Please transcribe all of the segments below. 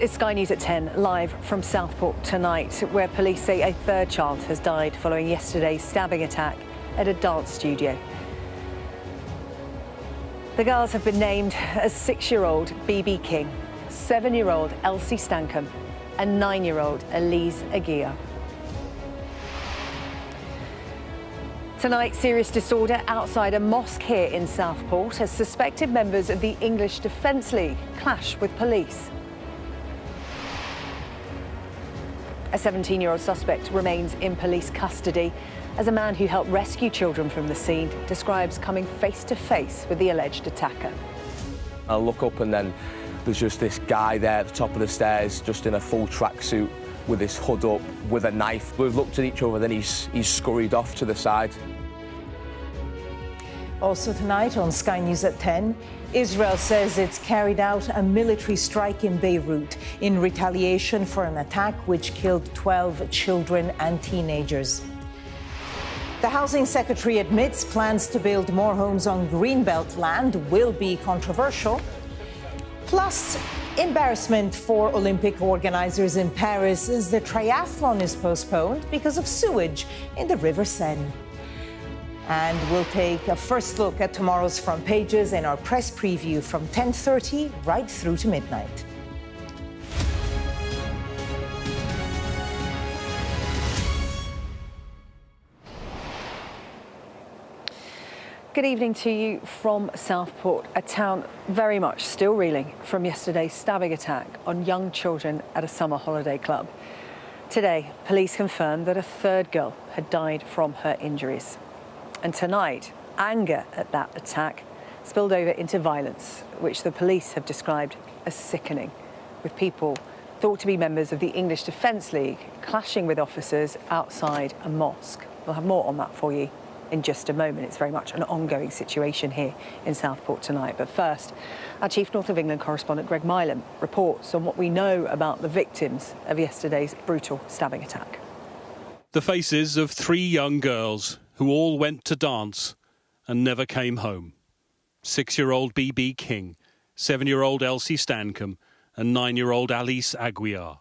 It's Sky News at 10, live from Southport tonight, where police say a third child has died following yesterday's stabbing attack at a dance studio. The girls have been named as 6-year-old BB King, 7-year-old Elsie Stankham and 9-year-old Elise Aguirre. Tonight, serious disorder outside a mosque here in Southport as suspected members of the English Defence League clash with police. A 17-year-old suspect remains in police custody as a man who helped rescue children from the scene describes coming face to face with the alleged attacker. I look up and then there's just this guy there at the top of the stairs, just in a full tracksuit with his hood up, with a knife. We've looked at each other, then he's scurried off to the side. Also tonight on Sky News at 10, Israel says it's carried out a military strike in Beirut in retaliation for an attack which killed 12 children and teenagers. The Housing Secretary admits plans to build more homes on Greenbelt land will be controversial. Plus, embarrassment for Olympic organizers in Paris as the triathlon is postponed because of sewage in the River Seine. And we'll take a first look at tomorrow's front pages in our press preview from 10:30 right through to midnight. Good evening to you from Southport, a town very much still reeling from yesterday's stabbing attack on young children at a summer holiday club. Today, police confirmed that a third girl had died from her injuries. And tonight, anger at that attack spilled over into violence, which the police have described as sickening, with people thought to be members of the English Defence League clashing with officers outside a mosque. We'll have more on that for you in just a moment. It's very much an ongoing situation here in Southport tonight. But first, our Chief North of England correspondent Greg Milam reports on what we know about the victims of yesterday's brutal stabbing attack. The faces of 3 young girls who all went to dance and never came home. 6-year-old BB King, 7-year-old Elsie Stankham and 9-year-old Elise Aguirre.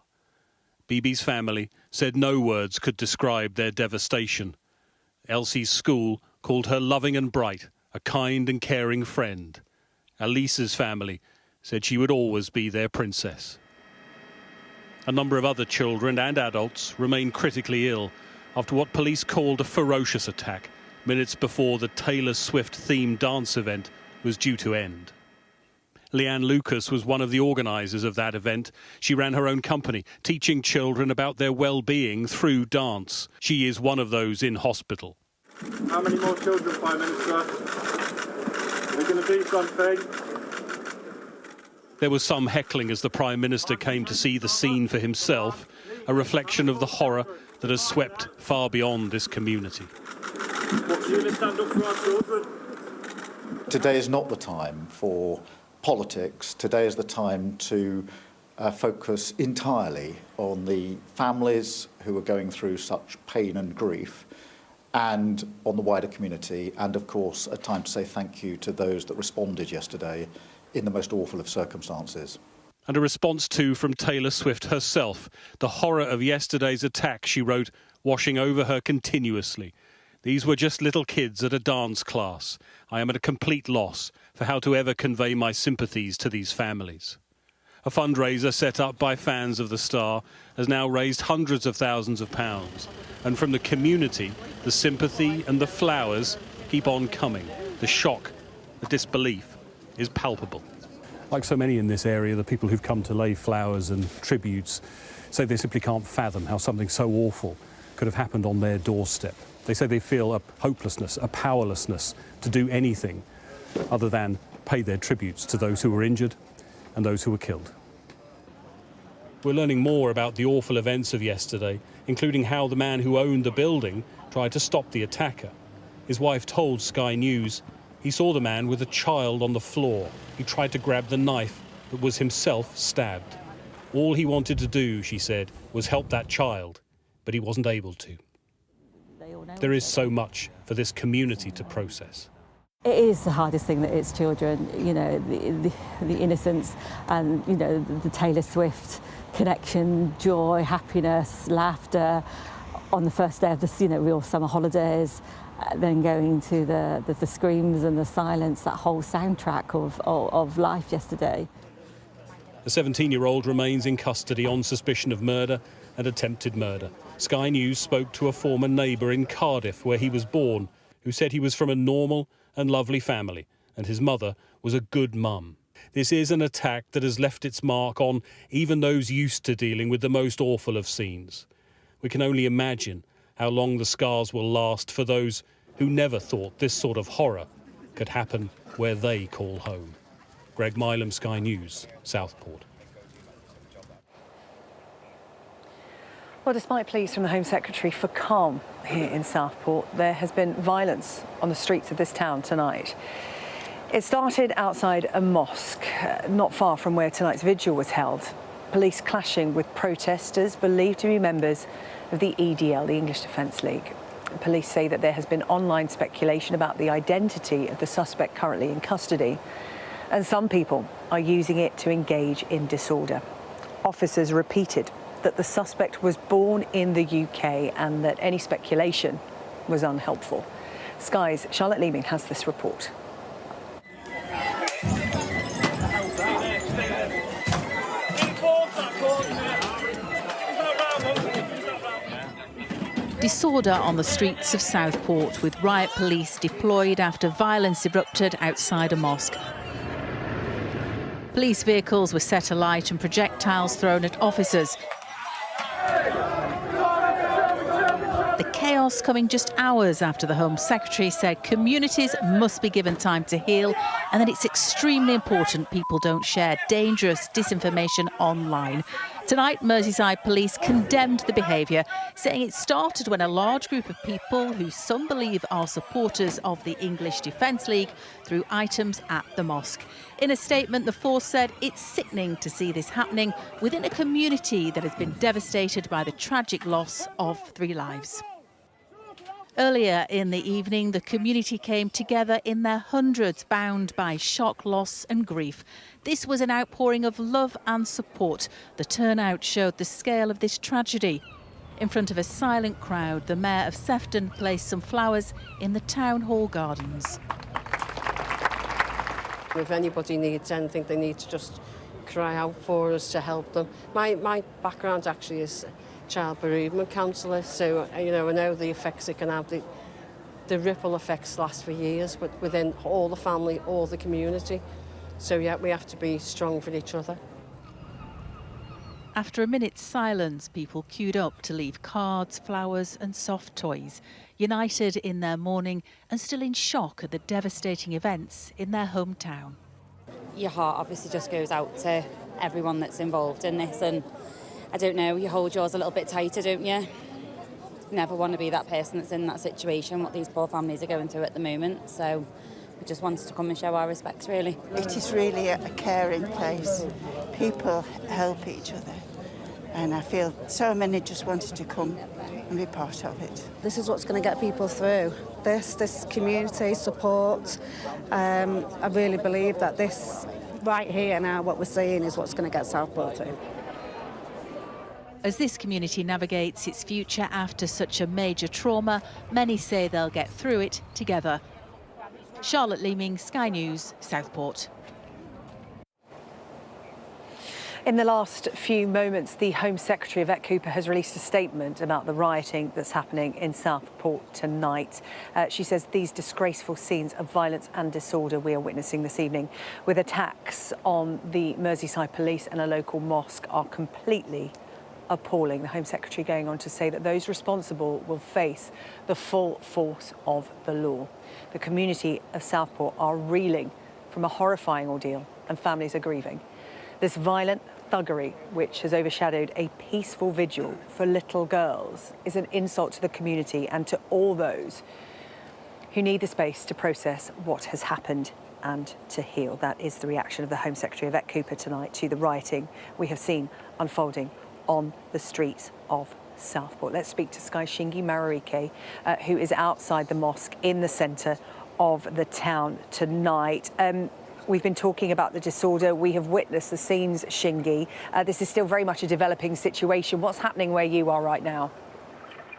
BB's family said no words could describe their devastation. Elsie's school called her loving and bright, a kind and caring friend. Elise's family said she would always be their princess. A number of other children and adults remain critically ill after what police called a ferocious attack minutes before the Taylor Swift-themed dance event was due to end. Leanne Lucas was one of the organisers of that event. She ran her own company, teaching children about their well-being through dance. She is one of those in hospital. How many more children, Prime Minister? We're going to do something. There was some heckling as the Prime Minister came to see the scene for himself, a reflection of the horror that has swept far beyond this community. What's you going to stand up for our children? Today is not the time for politics. Today is the time to focus entirely on the families who are going through such pain and grief, and on the wider community, and of course a time to say thank you to those that responded yesterday in the most awful of circumstances. And a response too from Taylor Swift herself. The horror of yesterday's attack, she wrote, washing over her continuously. These were just little kids at a dance class. I am at a complete loss for how to ever convey my sympathies to these families. A fundraiser set up by fans of the star has now raised hundreds of thousands of pounds. And from the community, the sympathy and the flowers keep on coming. The shock, the disbelief is palpable. Like so many in this area, the people who've come to lay flowers and tributes say they simply can't fathom how something so awful could have happened on their doorstep. They say they feel a hopelessness, a powerlessness to do anything other than pay their tributes to those who were injured and those who were killed. We're learning more about the awful events of yesterday, including how the man who owned the building tried to stop the attacker. His wife told Sky News he saw the man with a child on the floor. He tried to grab the knife but was himself stabbed. All he wanted to do, she said, was help that child, but he wasn't able to. There is so much for this community to process. It is the hardest thing that it's children, you know, the innocence and, you know, the Taylor Swift connection, joy, happiness, laughter on the first day of the, you know, real summer holidays, then going to the screams and the silence, that whole soundtrack of life yesterday. The 17-year-old remains in custody on suspicion of murder and attempted murder. Sky News spoke to a former neighbour in Cardiff, where he was born, who said he was from a normal and lovely family, and his mother was a good mum. This is an attack that has left its mark on even those used to dealing with the most awful of scenes. We can only imagine how long the scars will last for those who never thought this sort of horror could happen where they call home. Greg Milam, Sky News, Southport. Well, despite pleas from the Home Secretary for calm here in Southport, there has been violence on the streets of this town tonight. It started outside a mosque, not far from where tonight's vigil was held. Police clashing with protesters believed to be members of the EDL, the English Defence League. Police say that there has been online speculation about the identity of the suspect currently in custody, and some people are using it to engage in disorder. Officers repeated that the suspect was born in the UK and that any speculation was unhelpful. Sky's Charlotte Leeming has this report. Disorder on the streets of Southport, with riot police deployed after violence erupted outside a mosque. Police vehicles were set alight and projectiles thrown at officers. The chaos coming just hours after the Home Secretary said communities must be given time to heal and that it's extremely important people don't share dangerous disinformation online. Tonight, Merseyside Police condemned the behaviour, saying it started when a large group of people, who some believe are supporters of the English Defence League, threw items at the mosque. In a statement, the force said it's sickening to see this happening within a community that has been devastated by the tragic loss of 3 lives. Earlier in the evening, the community came together in their hundreds, bound by shock, loss and grief. This was an outpouring of love and support. The turnout showed the scale of this tragedy. In front of a silent crowd, the Mayor of Sefton placed some flowers in the Town Hall gardens. If anybody needs anything, they need to just cry out for us to help them. My background actually is child bereavement counsellor, so I know the effects it can have. The ripple effects last for years, but within all the family, all the community. So yeah, we have to be strong for each other. After a minute's silence, people queued up to leave cards, flowers and soft toys, united in their mourning and still in shock at the devastating events in their hometown. Your heart obviously just goes out to everyone that's involved in this, and I don't know, you hold yours a little bit tighter, don't you? Never want to be that person that's in that situation, what these poor families are going through at the moment. So we just wanted to come and show our respects, really. It is really a caring place. People help each other. And I feel so many just wanted to come and be part of it. This is what's going to get people through. This community support. I really believe that this right here now, what we're seeing, is what's going to get Southport through. As this community navigates its future after such a major trauma, many say they'll get through it together. Charlotte Leeming, Sky News, Southport. In the last few moments, the Home Secretary, Yvette Cooper, has released a statement about the rioting that's happening in Southport tonight. She says these disgraceful scenes of violence and disorder we are witnessing this evening, with attacks on the Merseyside Police and a local mosque, are completely appalling. The Home Secretary going on to say that those responsible will face the full force of the law. The community of Southport are reeling from a horrifying ordeal and families are grieving. This violent thuggery, which has overshadowed a peaceful vigil for little girls, is an insult to the community and to all those who need the space to process what has happened and to heal. That is the reaction of the Home Secretary, Yvette Cooper, tonight to the rioting we have seen unfolding on the streets of Southport. Let's speak to Sky Shingi Mararike, who is outside the mosque in the centre of the town tonight. We've been talking about the disorder. We have witnessed the scenes, Shingi. This is still very much a developing situation. What's happening where you are right now?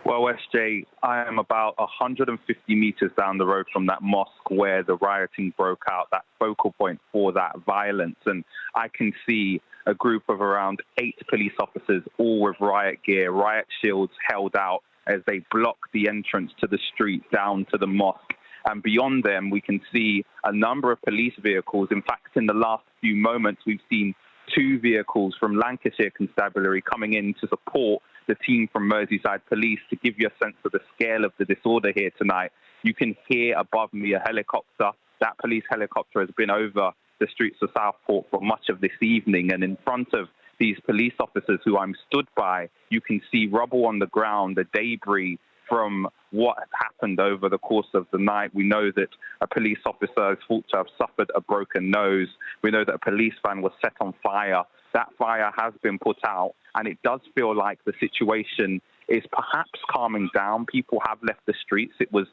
Well, SJ, I am about 150 metres down the road from that mosque where the rioting broke out, that focal point for that violence. And I can see a group of around 8 police officers, all with riot gear, riot shields held out as they block the entrance to the street down to the mosque. And beyond them, we can see a number of police vehicles. In fact, in the last few moments, we've seen 2 vehicles from Lancashire Constabulary coming in to support the team from Merseyside Police. To give you a sense of the scale of the disorder here tonight, you can hear above me a helicopter. That police helicopter has been over the streets of Southport for much of this evening, and in front of these police officers who I'm stood by, you can see rubble on the ground, the debris from what happened over the course of the night. We know that a police officer is thought to have suffered a broken nose. We know that a police van was set on fire. That fire has been put out, and it does feel like the situation is perhaps calming down. People have left the streets. It was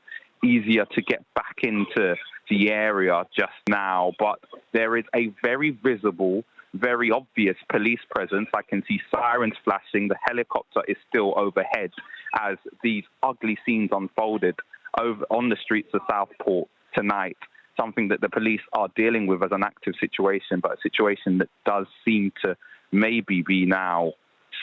easier to get back into the area just now, but there is a very visible, very obvious police presence. I can see sirens flashing. The helicopter is still overhead as these ugly scenes unfolded over on the streets of Southport tonight. Something that the police are dealing with as an active situation, but a situation that does seem to maybe be now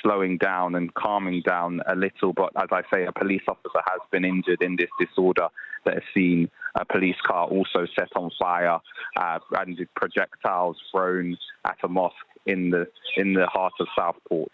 slowing down and calming down a little. But as I say, a police officer has been injured in this disorder that has seen a police car also set on fire and projectiles thrown at a mosque in the heart of Southport.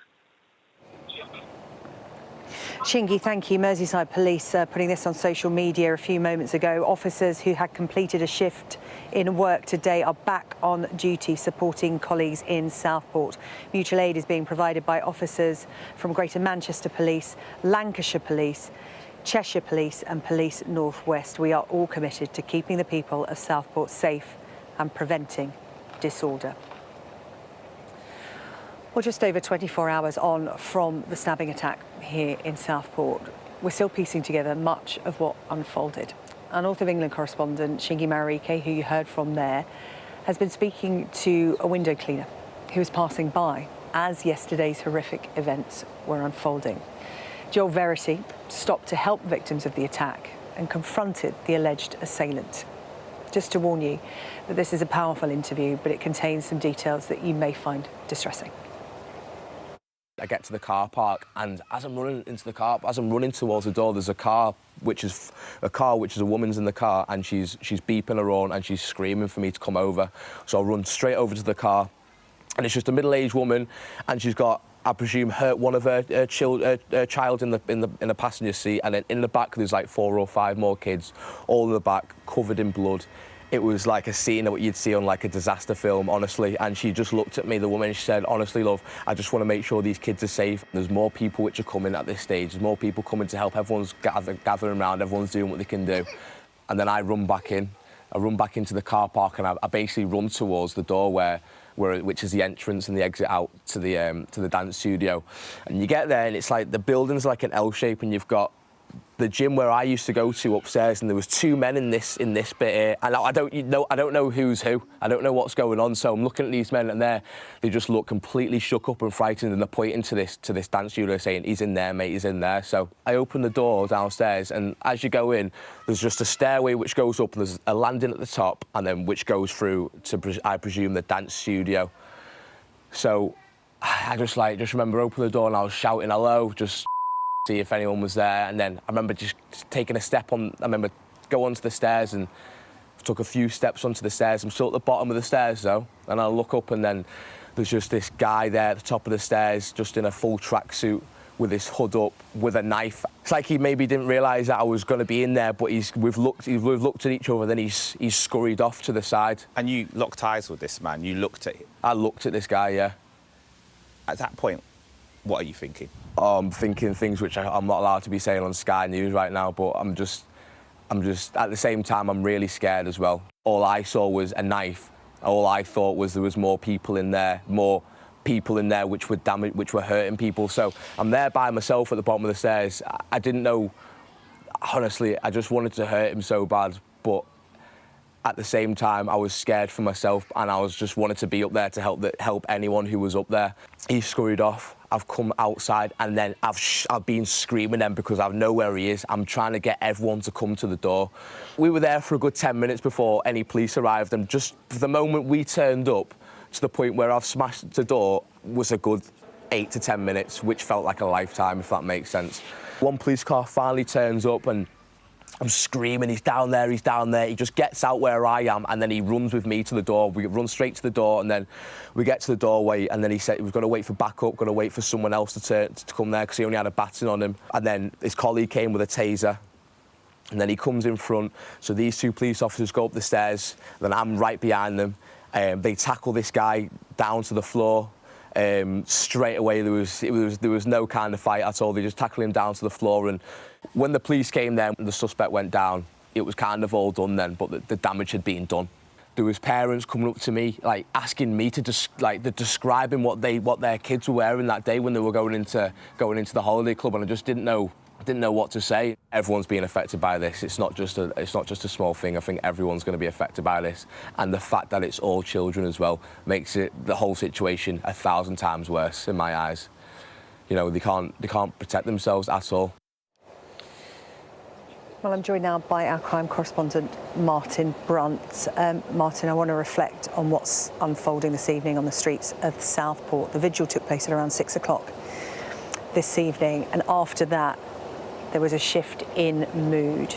Shingi, thank you. Merseyside Police putting this on social media a few moments ago. Officers who had completed a shift in work today are back on duty supporting colleagues in Southport. Mutual aid is being provided by officers from Greater Manchester Police, Lancashire Police, Cheshire Police and Police North West. We are all committed to keeping the people of Southport safe and preventing disorder. Well, just over 24 hours on from the stabbing attack here in Southport, we're still piecing together much of what unfolded. Our North of England correspondent, Shingi Marike, who you heard from there, has been speaking to a window cleaner who was passing by as yesterday's horrific events were unfolding. Joel Verity stopped to help victims of the attack and confronted the alleged assailant. Just to warn you that this is a powerful interview, but it contains some details that you may find distressing. I get to the car park, and as I'm running towards the door, there's a car which is a woman's in the car, and she's beeping her horn and she's screaming for me to come over. So I run straight over to the car, and it's just a middle-aged woman, and she's got, I presume, one of her child in the passenger seat, and then in the back there's like 4 or 5 more kids, all in the back, covered in blood. It was like a scene of what you'd see on like a disaster film, honestly. And she just looked at me, the woman, she said, honestly, love, I just want to make sure these kids are safe. There's more people which are coming at this stage. There's more people coming to help. Everyone's gathering around, everyone's doing what they can do. And then I run back in. I run back into the car park, and I basically run towards the door which is the entrance and the exit out to the dance studio. And you get there, and it's like the building's like an L shape, and you've got the gym where I used to go to upstairs, and there was 2 men in this bit here, and I don't know who's who. I don't know what's going on. So I'm looking at these men, and they just look completely shook up and frightened, and they're pointing to this dance studio, saying, "He's in there, mate. He's in there." So I open the door downstairs, and as you go in, there's just a stairway which goes up, and there's a landing at the top, and then which goes through to, I presume, the dance studio. So I just remember opening the door, and I was shouting hello, just see if anyone was there. And then I remember just taking a step on, I remember go onto the stairs, and took a few steps onto the stairs. I'm still at the bottom of the stairs though, and I look up, and then there's just this guy there at the top of the stairs, just in a full tracksuit with his hood up, with a knife. It's like he maybe didn't realise that I was going to be in there, but we've looked at each other, then he's scurried off to the side. And you locked eyes with this man? I looked at this guy, yeah. At that point, what are you thinking? I'm thinking things which I'm not allowed to be saying on Sky News right now, but I'm just at the same time, I'm really scared as well. All I saw was a knife. All I thought was there was more people in there which were hurting people. So I'm there by myself at the bottom of the stairs. I didn't know, honestly, I just wanted to hurt him so bad, but At the same time, I was scared for myself, and I was just wanted to be up there to help anyone who was up there. He scurried off. I've come outside, and then I've been screaming then because I know where he is. I'm trying to get everyone to come to the door. We were there for a good 10 minutes before any police arrived, and just the moment we turned up to the point where I've smashed the door was a good 8 to 10 minutes, which felt like a lifetime, if that makes sense. One police car finally turns up, and I'm screaming, he's down there, he's down there. He just gets out where I am, and then he runs with me to the door. We run straight to the door, and then we get to the doorway, and then he said we've got to wait for backup, got to wait for someone else to come there because he only had a baton on him. And then his colleague came with a taser, and then he comes in front. So these two police officers go up the stairs, then I'm right behind them. They tackle this guy down to the floor. Straight away, there was no kind of fight at all. They just tackled him down to the floor, and when the police came there, the suspect went down. It was kind of all done then, but the damage had been done. There was parents coming up to me, like asking me to describing what their kids were wearing that day when they were going into the holiday club, and I just didn't know what to say. Everyone's being affected by this. It's not just a small thing. I think everyone's going to be affected by this, and the fact that it's all children as well makes the whole situation 1,000 times worse in my eyes. You know, they can't protect themselves at all. Well, I'm joined now by our crime correspondent, Martin Brunt. Martin, I want to reflect on what's unfolding this evening on the streets of Southport. The vigil took place at around 6 o'clock this evening, and after that, there was a shift in mood.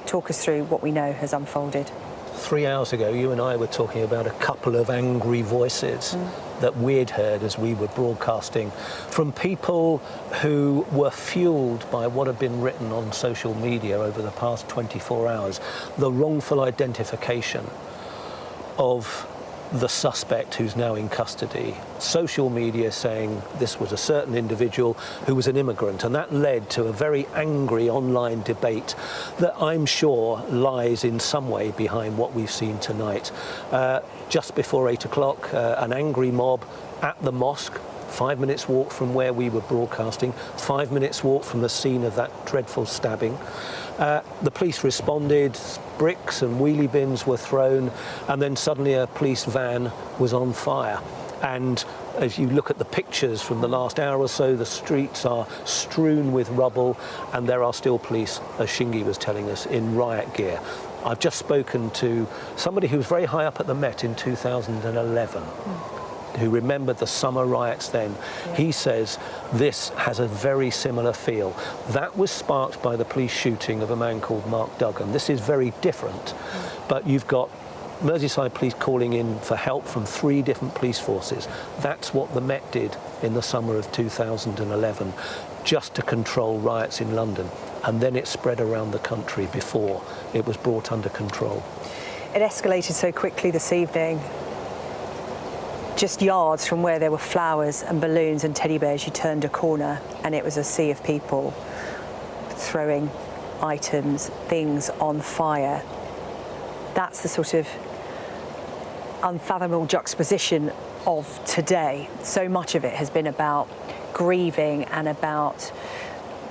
Talk us through what we know has unfolded. 3 hours ago, you and I were talking about a couple of angry voices that we'd heard as we were broadcasting from people who were fueled by what had been written on social media over the past 24 hours, the wrongful identification of the suspect who's now in custody. Social media saying this was a certain individual who was an immigrant, and that led to a very angry online debate that I'm sure lies in some way behind what we've seen tonight. Just before 8 o'clock, an angry mob at the mosque, 5 minutes walk from where we were broadcasting, 5 minutes walk from the scene of that dreadful stabbing. The police responded, bricks and wheelie bins were thrown, and then suddenly a police van was on fire. And as you look at the pictures from the last hour or so, the streets are strewn with rubble, and there are still police, as Shingi was telling us, in riot gear. I've just spoken to somebody who was very high up at the Met in 2011. Who remembered the summer riots then. Yeah. He says this has a very similar feel. That was sparked by the police shooting of a man called Mark Duggan. This is very different, but you've got Merseyside police calling in for help from 3 different police forces. That's what the Met did in the summer of 2011, just to control riots in London. And then it spread around the country before it was brought under control. It escalated so quickly this evening. Just yards from where there were flowers and balloons and teddy bears, you turned a corner and it was a sea of people throwing items, things on fire. That's the sort of unfathomable juxtaposition of today. So much of it has been about grieving and about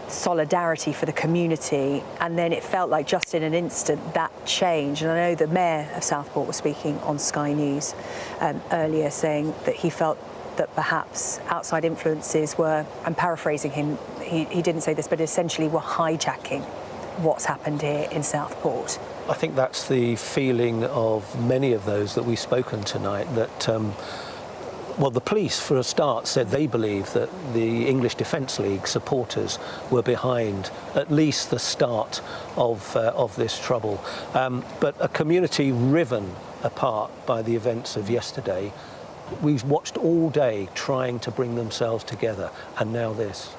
solidarity for the community, and then it felt like just in an instant that changed. And I know the Mayor of Southport was speaking on Sky News earlier, saying that he felt that perhaps outside influences were, I'm paraphrasing him, he didn't say this, but essentially were hijacking what's happened here in Southport. I think that's the feeling of many of those that we've spoken tonight, that well, the police, for a start, said they believe that the English Defence League supporters were behind at least the start of this trouble. But a community riven apart by the events of yesterday, we've watched all day trying to bring themselves together, and now this.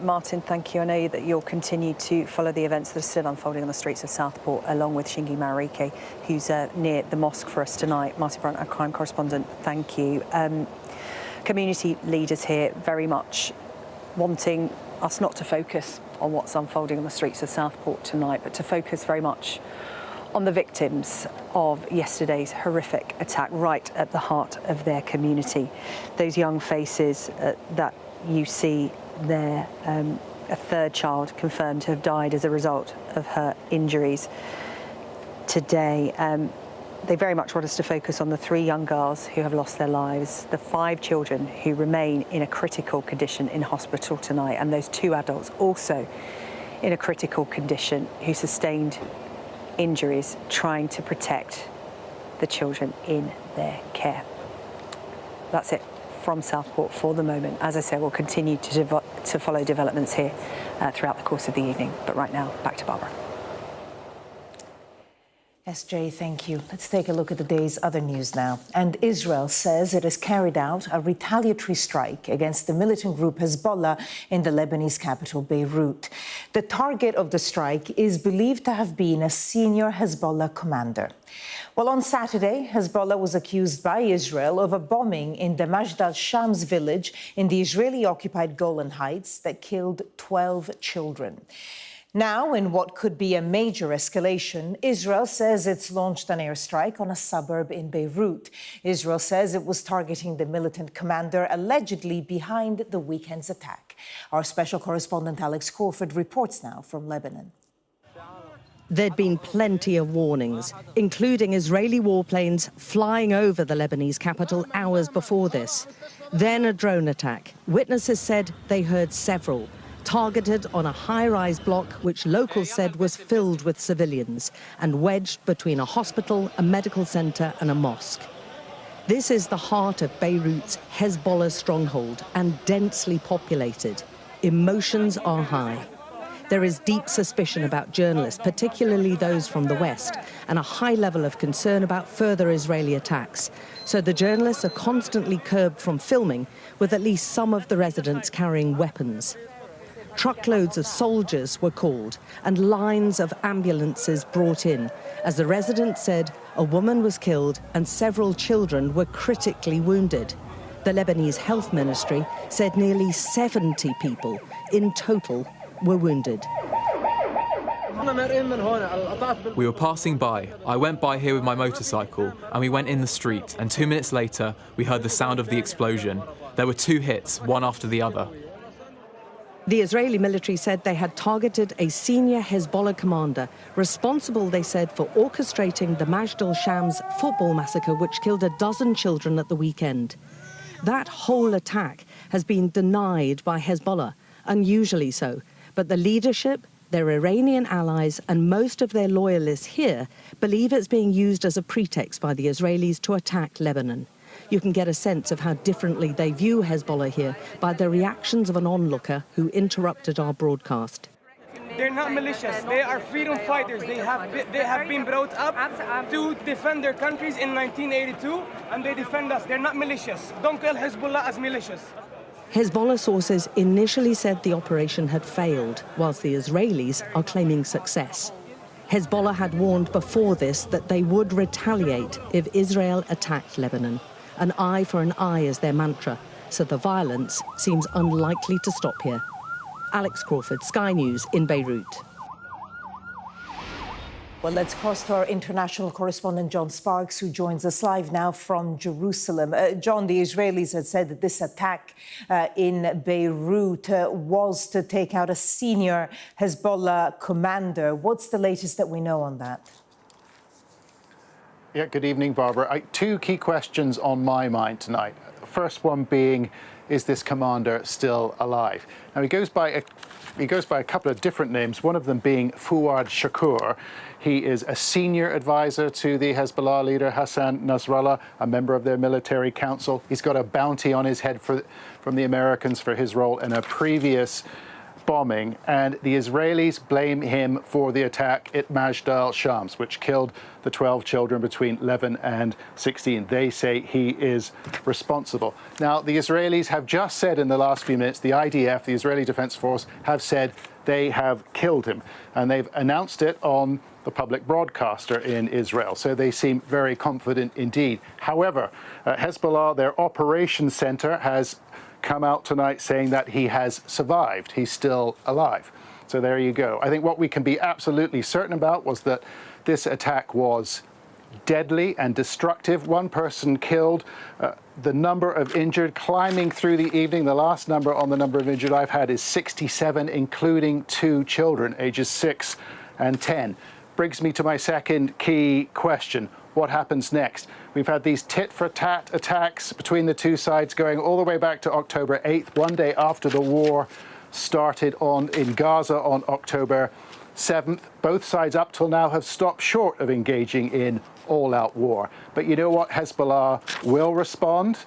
Martin, thank you. I know that you'll continue to follow the events that are still unfolding on the streets of Southport, along with Shingi Marike, who's near the mosque for us tonight. Martin Brunt, our crime correspondent, thank you. Community leaders here very much wanting us not to focus on what's unfolding on the streets of Southport tonight, but to focus very much on the victims of yesterday's horrific attack right at the heart of their community. Those young faces that you see there, a 3rd child confirmed to have died as a result of her injuries. today. They very much want us to focus on the 3 young girls who have lost their lives, the 5 children who remain in a critical condition in hospital tonight, and those 2 adults also in a critical condition who sustained injuries trying to protect the children in their care. That's it from Southport for the moment. As I say, we'll continue to follow developments here throughout the course of the evening. But right now, back to Barbara. SJ, thank you. Let's take a look at the day's other news now. And Israel says it has carried out a retaliatory strike against the militant group Hezbollah in the Lebanese capital, Beirut. The target of the strike is believed to have been a senior Hezbollah commander. Well, on Saturday, Hezbollah was accused by Israel of a bombing in the Majd al-Shams village in the Israeli-occupied Golan Heights that killed 12 children. Now, in what could be a major escalation, Israel says it's launched an airstrike on a suburb in Beirut. Israel says it was targeting the militant commander allegedly behind the weekend's attack. Our special correspondent Alex Crawford reports now from Lebanon. There'd been plenty of warnings, including Israeli warplanes flying over the Lebanese capital hours before this. Then a drone attack. Witnesses said they heard several, targeted on a high-rise block which locals said was filled with civilians and wedged between a hospital, a medical centre and a mosque. This is the heart of Beirut's Hezbollah stronghold and densely populated. Emotions are high. There is deep suspicion about journalists, particularly those from the West, and a high level of concern about further Israeli attacks. So the journalists are constantly curbed from filming, with at least some of the residents carrying weapons. Truckloads of soldiers were called and lines of ambulances brought in. As the residents said, a woman was killed and several children were critically wounded. The Lebanese Health Ministry said nearly 70 people in total were wounded. We were passing by. I went by here with my motorcycle and we went in the street, and 2 minutes later we heard the sound of the explosion. There were 2 hits, one after the other. The Israeli military said they had targeted a senior Hezbollah commander, responsible, they said, for orchestrating the Majd al-Shams football massacre which killed a dozen children at the weekend. That whole attack has been denied by Hezbollah, unusually so, but the leadership, their Iranian allies and most of their loyalists here believe it's being used as a pretext by the Israelis to attack Lebanon. You can get a sense of how differently they view Hezbollah here by the reactions of an onlooker who interrupted our broadcast. They're not militias. They are freedom fighters. They have been brought up to defend their countries in 1982, and they defend us. They're not militias. Don't call Hezbollah as militias. Hezbollah sources initially said the operation had failed, whilst the Israelis are claiming success. Hezbollah had warned before this that they would retaliate if Israel attacked Lebanon. An eye for an eye is their mantra, so the violence seems unlikely to stop here. Alex Crawford, Sky News in Beirut. Well, let's cross to our international correspondent, John Sparks, who joins us live now from Jerusalem. John, the Israelis had said that this attack in Beirut was to take out a senior Hezbollah commander. What's the latest that we know on that? Yeah, good evening, Barbara. 2 key questions on my mind tonight. The first one being, is this commander still alive? Now, he goes by a couple of different names, one of them being Fuad Shakur. He is a senior advisor to the Hezbollah leader Hassan Nasrallah, a member of their military council. He's got a bounty on his head from the Americans for his role in a previous bombing, and the Israelis blame him for the attack at Majd al-Shams, which killed the 12 children between 11 and 16. They say he is responsible. Now, the Israelis have just said in the last few minutes, the IDF, the Israeli Defense Force, have said they have killed him, and they've announced it on the public broadcaster in Israel. So they seem very confident indeed. However, Hezbollah, their operations center, has come out tonight saying that he has survived. He's still alive. So there you go. I think what we can be absolutely certain about was that this attack was deadly and destructive. 1 person killed, the number of injured climbing through the evening. The last number on the number of injured I've had is 67, including 2 children, ages 6 and 10. brings me to my second key question. What happens next? We've had these tit-for-tat attacks between the two sides going all the way back to October 8th, one day after the war started in Gaza on October 7th. Both sides up till now have stopped short of engaging in all-out war. But you know what? Hezbollah will respond.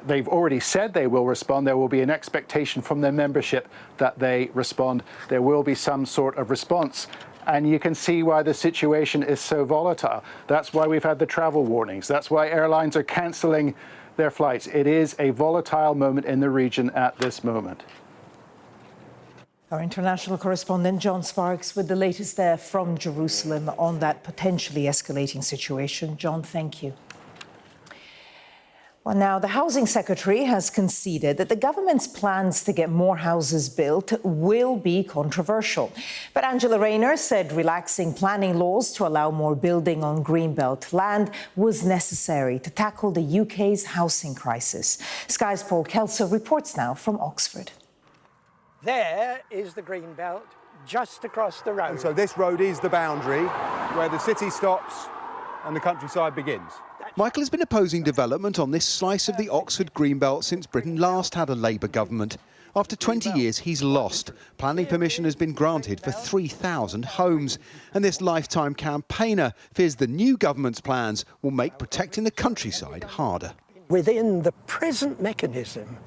They've already said they will respond. There will be an expectation from their membership that they respond. There will be some sort of response. And you can see why the situation is so volatile. That's why we've had the travel warnings. That's why airlines are cancelling their flights. It is a volatile moment in the region at this moment. Our international correspondent John Sparks with the latest there from Jerusalem on that potentially escalating situation. John, thank you. Well, now, the Housing Secretary has conceded that the government's plans to get more houses built will be controversial. But Angela Rayner said relaxing planning laws to allow more building on Greenbelt land was necessary to tackle the UK's housing crisis. Sky's Paul Kelso reports now from Oxford. There is the Greenbelt, just across the road. And so this road is the boundary where the city stops and the countryside begins. Michael has been opposing development on this slice of the Oxford Greenbelt since Britain last had a Labour government. After 20 years, he's lost. Planning permission has been granted for 3,000 homes. And this lifetime campaigner fears the new government's plans will make protecting the countryside harder. Within the present mechanism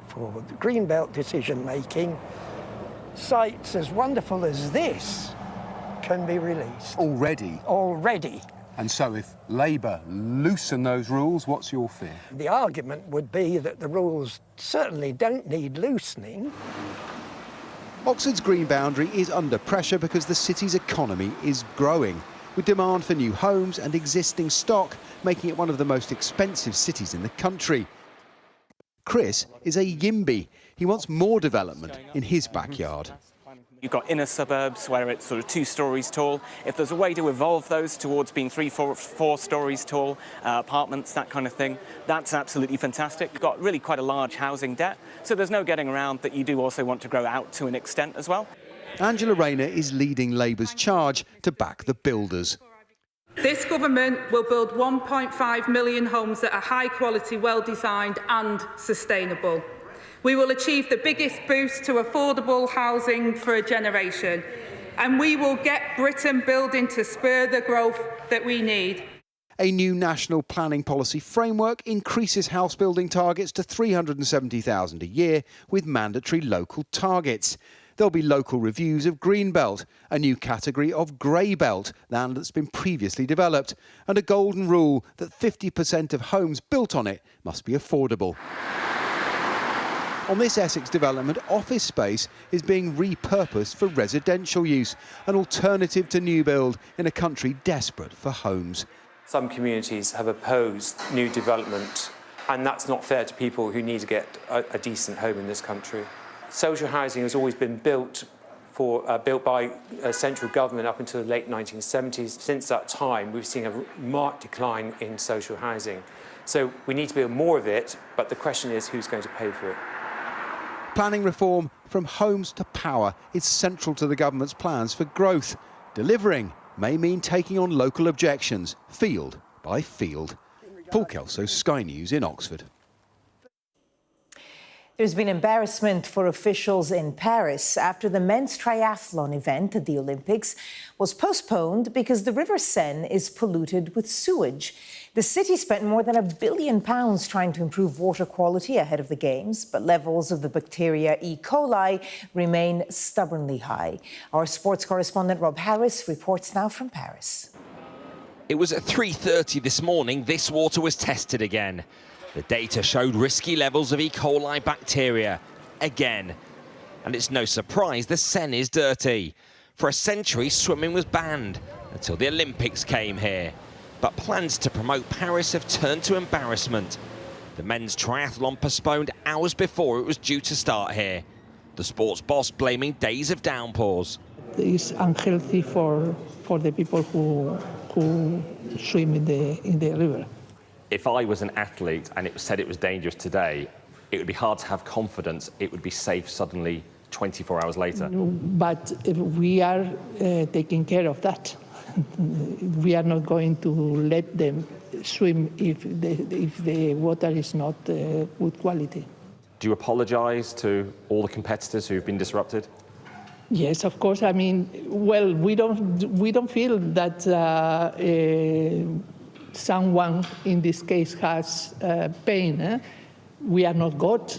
for the Greenbelt decision-making, sites as wonderful as this can be released. Already? Already. And so if Labour loosen those rules, what's your fear? The argument would be that the rules certainly don't need loosening. Oxford's green boundary is under pressure because the city's economy is growing, with demand for new homes and existing stock making it one of the most expensive cities in the country. Chris is a YIMBY. He wants more development in his backyard. You've got inner suburbs where it's sort of 2 stories tall. If there's a way to evolve those towards being 3, 4 stories tall, apartments, that kind of thing, that's absolutely fantastic. You've got really quite a large housing debt, so there's no getting around that you do also want to grow out to an extent as well. Angela Rayner is leading Labour's charge to back the builders. This government will build 1.5 million homes that are high quality, well designed and sustainable. We will achieve the biggest boost to affordable housing for a generation, and we will get Britain building to spur the growth that we need. A new national planning policy framework increases house building targets to 370,000 a year with mandatory local targets. There'll be local reviews of Greenbelt, a new category of grey belt, land that's been previously developed, and a golden rule that 50% of homes built on it must be affordable. On this Essex development, office space is being repurposed for residential use, an alternative to new build in a country desperate for homes. Some communities have opposed new development, and that's not fair to people who need to get a decent home in this country. Social housing has always been built by central government up until the late 1970s. Since that time, we've seen a marked decline in social housing. So we need to build more of it, but the question is who's going to pay for it? Planning reform from homes to power is central to the government's plans for growth. Delivering may mean taking on local objections, field by field. Paul Kelso, Sky News in Oxford. There's been embarrassment for officials in Paris after the men's triathlon event at the Olympics was postponed because the River Seine is polluted with sewage. The city spent more than £1 billion trying to improve water quality ahead of the Games, but levels of the bacteria E. coli remain stubbornly high. Our sports correspondent Rob Harris reports now from Paris. It was at 3:30 this morning this water was tested again. The data showed risky levels of E. coli bacteria, again. And it's no surprise the Seine is dirty. For a century, swimming was banned, until the Olympics came here. But plans to promote Paris have turned to embarrassment. The men's triathlon postponed hours before it was due to start here. The sports boss blaming days of downpours. It's unhealthy for the people who swim in the river. If I was an athlete and it said it was dangerous today, it would be hard to have confidence it would be safe suddenly 24 hours later. But we are taking care of that. we are not going to let them swim if the water is not good quality. Do you apologise to all the competitors who've been disrupted? Yes, of course. I mean, well, we don't feel that someone in this case has pain. We are not God.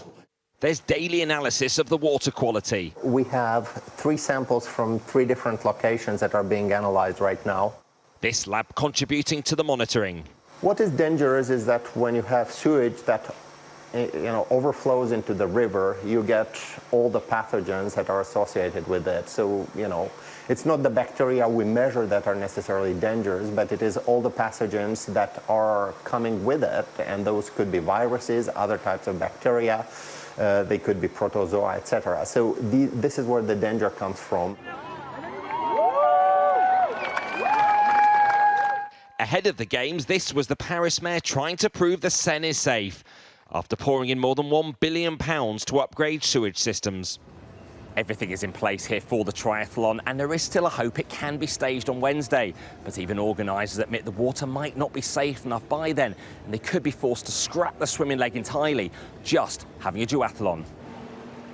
There's daily analysis of the water quality. We have 3 samples from 3 different locations that are being analysed right now. This lab contributing to the monitoring. What is dangerous is that when you have sewage that overflows into the river, you get all the pathogens that are associated with it. So, it's not the bacteria we measure that are necessarily dangerous, but it is all the pathogens that are coming with it, and those could be viruses, other types of bacteria, they could be protozoa, etc. So this is where the danger comes from. Ahead of the games, this was the Paris mayor trying to prove the Seine is safe, after pouring in more than £1 billion to upgrade sewage systems. Everything is in place here for the triathlon, and there is still a hope it can be staged on Wednesday. But even organisers admit the water might not be safe enough by then, and they could be forced to scrap the swimming leg entirely, just having a duathlon.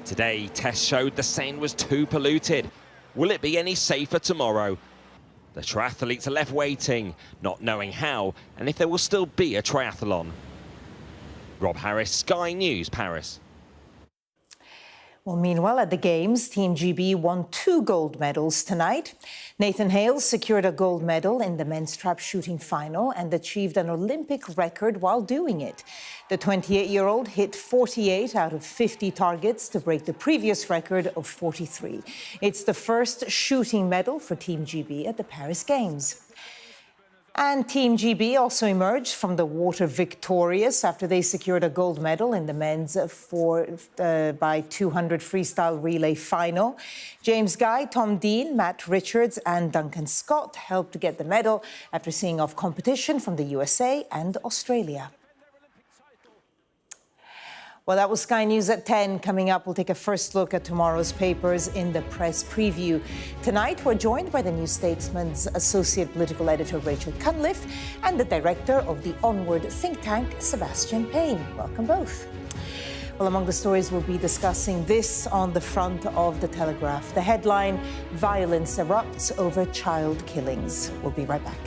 Today, tests showed the Seine was too polluted. Will it be any safer tomorrow? The triathletes are left waiting, not knowing how and if there will still be a triathlon. Rob Harris, Sky News, Paris. Well, meanwhile, at the Games, Team GB won 2 gold medals tonight. Nathan Hales secured a gold medal in the men's trap shooting final and achieved an Olympic record while doing it. The 28-year-old hit 48 out of 50 targets to break the previous record of 43. It's the first shooting medal for Team GB at the Paris Games. And Team GB also emerged from the water victorious after they secured a gold medal in the men's 4x200 freestyle relay final. James Guy, Tom Dean, Matt Richards and Duncan Scott helped get the medal after seeing off competition from the USA and Australia. Well, that was Sky News at 10. Coming up, we'll take a first look at tomorrow's papers in the press preview. Tonight, we're joined by the New Statesman's Associate Political Editor, Rachel Cunliffe, and the Director of the Onward think tank, Sebastian Payne. Welcome both. Well, among the stories we'll be discussing this on the front of the Telegraph. The headline, violence erupts over child killings. We'll be right back.